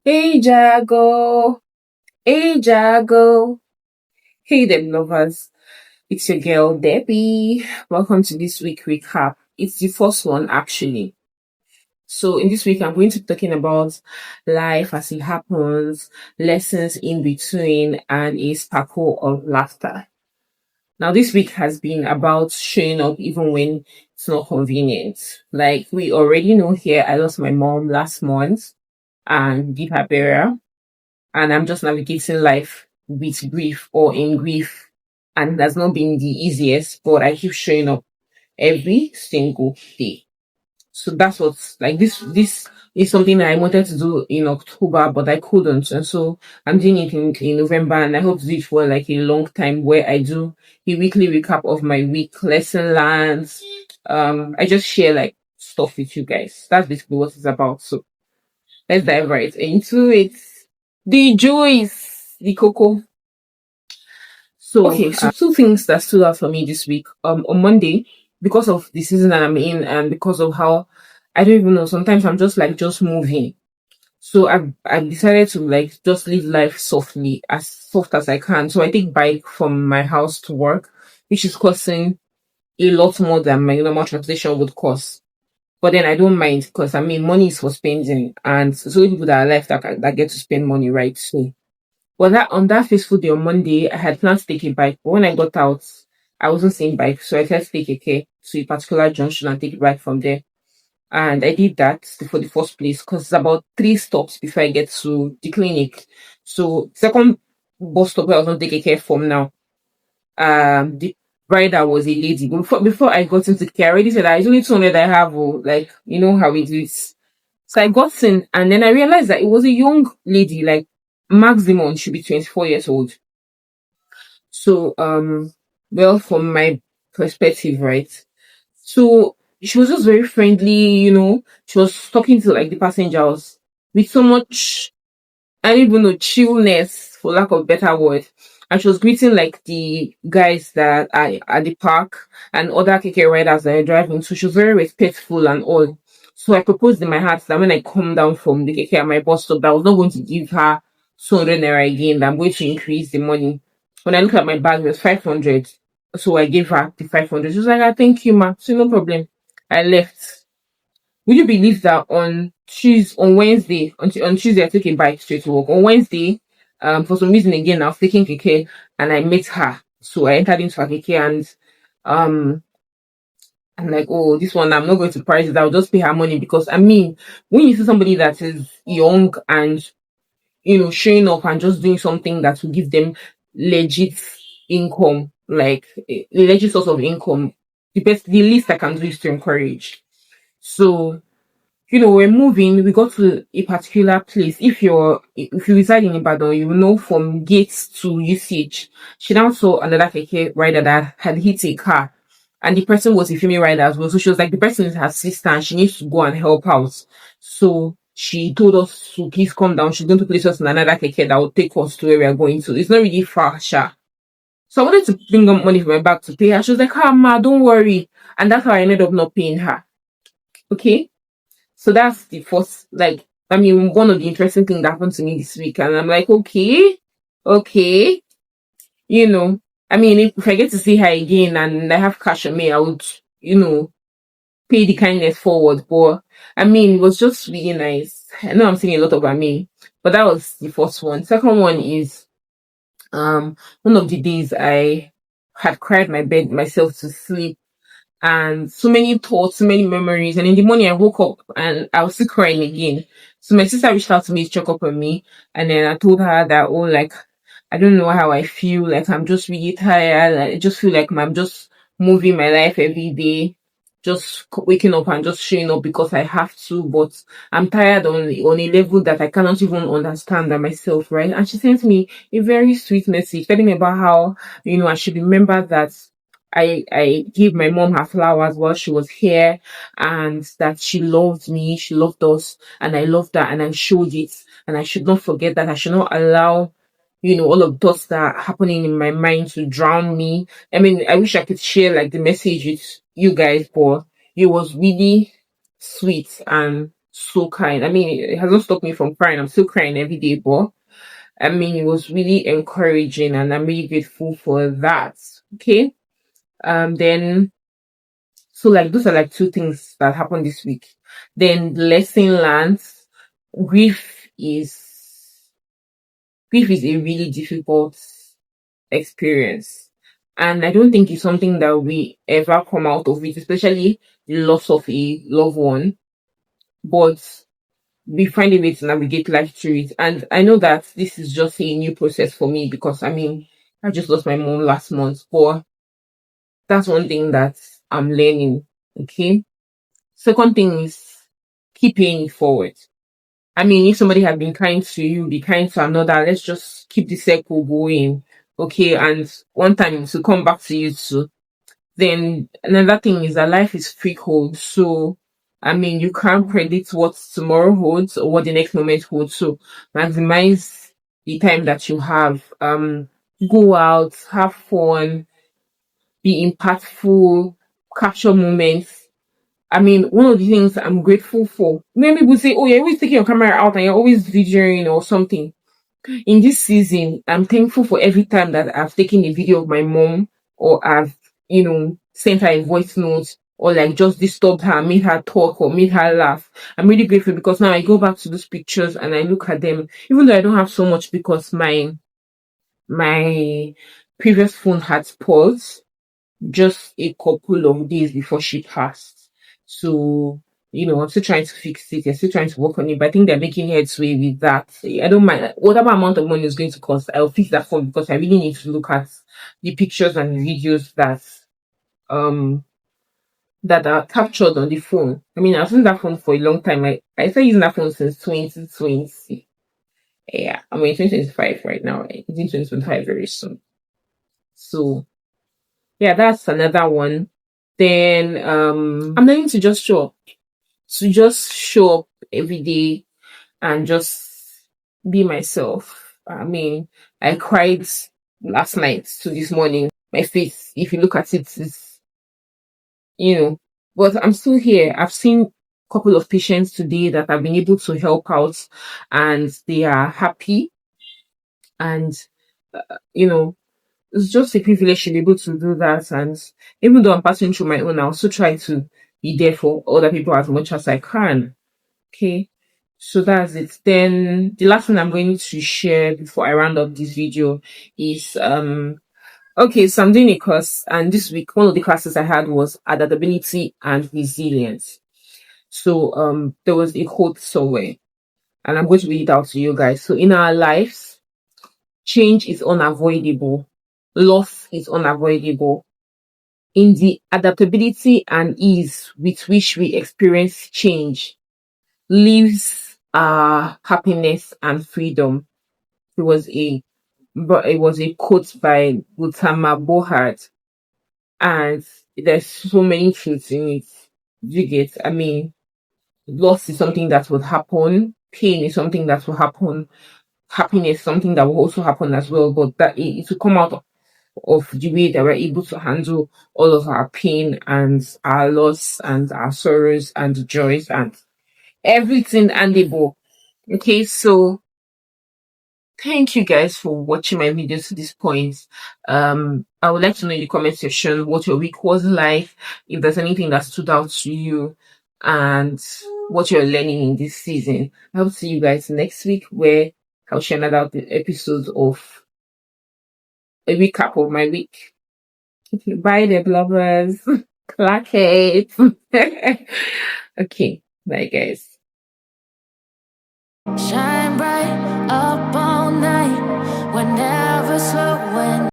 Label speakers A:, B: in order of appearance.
A: Hey Jago, hey Jago, hey Deblovers, it's your girl Debbie. Welcome to this week recap. It's the first one actually. So in this week, I'm going to be talking about life as it happens, lessons in between, and a sparkle of laughter. Now this week has been about showing up even when it's not convenient. Like we already know here, I lost my mom last month and did her burial, and I'm just navigating life with grief or in grief. And it has not been the easiest, but I keep showing up every single day. So that's what's like this is something that I wanted to do in October, but I couldn't. And so I'm doing it in November, and I hope to do it for like a long time where I do a weekly recap of my week, lesson learned. I just share like stuff with you guys. That's basically what it's about. So let's dive right into it. The joys, the cocoa. So okay, so two things that stood out for me this week. On Monday, because of the season that I'm in, and because of how I don't even know, sometimes I'm just moving. So I've decided to like just live life softly, as soft as I can. So I take bike from my house to work, which is costing a lot more than my normal transportation would cost. But then I don't mind because I mean money is for spending, and so many people that are left that get to spend money, right? So well, that on that fateful day on Monday, I had planned to take a bike, but when I got out, I wasn't seeing bike, so I had to take a care to a particular junction and take a bike from there. And I did that for the first place because it's about 3 stops before I get to the clinic. So second bus stop where I was going to take a care from now. The rider was a lady. Before I got into the care, I already said that it's only 200 I have. Oh, like you know how it is. So I got in, and then I realized that it was a young lady, like maximum should be 24 years old. So, well, from my perspective, right? So she was just very friendly, She was talking to like the passengers with so much, I don't even know, chillness, for lack of a better word. And she was greeting like the guys that are at the park and other KK riders that are driving. So she was very respectful and all. So I proposed in my heart that when I come down from the KK at my bus stop, that I was not going to give her 200 naira again, that I'm going to increase the money. When I looked at my bag, it was 500. So I gave her the 500. She was like, thank you, ma. So no problem. I left. Would you believe that on Wednesday, on Tuesday I took a bike straight to work. On Wednesday, for some reason again I was taking keke and I met her. So I entered into her keke and I'm like, oh, this one I'm not going to price it. I'll just pay her money because I mean, when you see somebody that is young and showing up and just doing something that will give them legit income, like a legit source of income, the least I can do is to encourage. So we're moving, we got to a particular place. If you reside in Ibadan, you will know from gates to UCH. She now saw another keke rider that had hit a car. And the person was a female rider as well. So she was like, the person is her sister and she needs to go and help out. So she told us to please come down. She's going to place us in another keke that will take us to where we are going to. It's not really far, Sha. So I wanted to bring up money from my bag to pay her. She was like, ma, don't worry. And that's how I ended up not paying her. Okay? So that's the first, like, I mean, one of the interesting things that happened to me this week. And I'm like, okay, I mean, if I get to see her again and I have cash on me, I would, pay the kindness forward. But I mean, it was just really nice. I know I'm saying a lot about me, but that was the first one. Second one is, one of the days I had cried my bed myself to sleep and so many thoughts, so many memories. And in the morning, I woke up and I was still crying again. So my sister reached out to me to check up on me, and then I told her that, oh, like, I don't know how I feel. Like, I'm just really tired. I just feel like I'm just moving my life every day, just waking up and just showing up because I have to. But I'm tired on a level that I cannot even understand that myself, right? And she sent me a very sweet message telling me about how, I should remember that I gave my mom her flowers while she was here, and that she loved me, she loved us, and I loved that, and I showed it, and I should not forget that. I should not allow, all of those that are happening in my mind to drown me. I mean, I wish I could share like the message with you guys, but it was really sweet and so kind. I mean, it hasn't stopped me from crying. I'm still crying every day, but I mean, it was really encouraging, and I'm really grateful for that. Okay. Then, so like those are like two things that happened this week. Then lesson learned. Grief is grief is a really difficult experience. And I don't think it's something that we ever come out of it, especially the loss of a loved one. But we find a way to navigate life through it. And I know that this is just a new process for me because I mean, I just lost my mom last month, but that's one thing that I'm learning. Okay. Second thing is keep paying it forward. I mean, if somebody had been kind to you, be kind to another. Let's just keep the circle going. Okay. And one time to come back to you too. Then another thing is that life is freehold. So, I mean, you can't predict what tomorrow holds or what the next moment holds. So maximize the time that you have. Go out, have fun, be impactful, capture moments. I mean, one of the things I'm grateful for, many people say, oh, you're always taking your camera out and you're always videoing or something. In this season, I'm thankful for every time that I've taken a video of my mom or I've, sent her a voice note or like just disturbed her, made her talk or made her laugh. I'm really grateful because now I go back to those pictures and I look at them, even though I don't have so much because my previous phone had paused just a couple of days before she passed. So, I'm still trying to fix it. I'm still trying to work on it, but I think they're making headway with that. I don't mind whatever amount of money is going to cost. I'll fix that phone because I really need to look at the pictures and videos um that are captured on the phone. I mean, I've used that phone for a long time. I started using that phone since 2020. Yeah, I'm in 2025 right now. It's in 2025 very soon. So yeah, that's another one. Then I'm learning to just show up. To just show up every day and just be myself. I mean, I cried last night to this morning. My face, if you look at it, is but I'm still here. I've seen a couple of patients today that I've been able to help out and they are happy and you know it's just a privilege to be able to do that. And even though I'm passing through my own, I also try to be there for other people as much as I can. Okay. So that's it. Then the last one I'm going to share before I round up this video is okay, so I'm doing a course and this week one of the classes I had was adaptability and resilience. So there was a quote somewhere and I'm going to read it out to you guys. So in our lives, change is unavoidable. Loss is unavoidable. In the adaptability and ease with which we experience change lives our happiness and freedom. It was a quote by Gautama Bohart, and there's so many truths in it. You get, I mean, loss is something that would happen, pain is something that will happen, happiness is something that will also happen as well, but that it will come out of the way that we're able to handle all of our pain and our loss and our sorrows and joys and everything and the book. Okay, so thank you guys for watching my videos to this point. I would like to know in the comment section what your week was like, if there's anything that stood out to you, and what you're learning in this season. I'll see you guys next week where I'll share another episode of a recap of my week. Okay, bye, Deblovers. Clack it. Okay, bye, guys.
B: Shine bright up all night, we're never slowing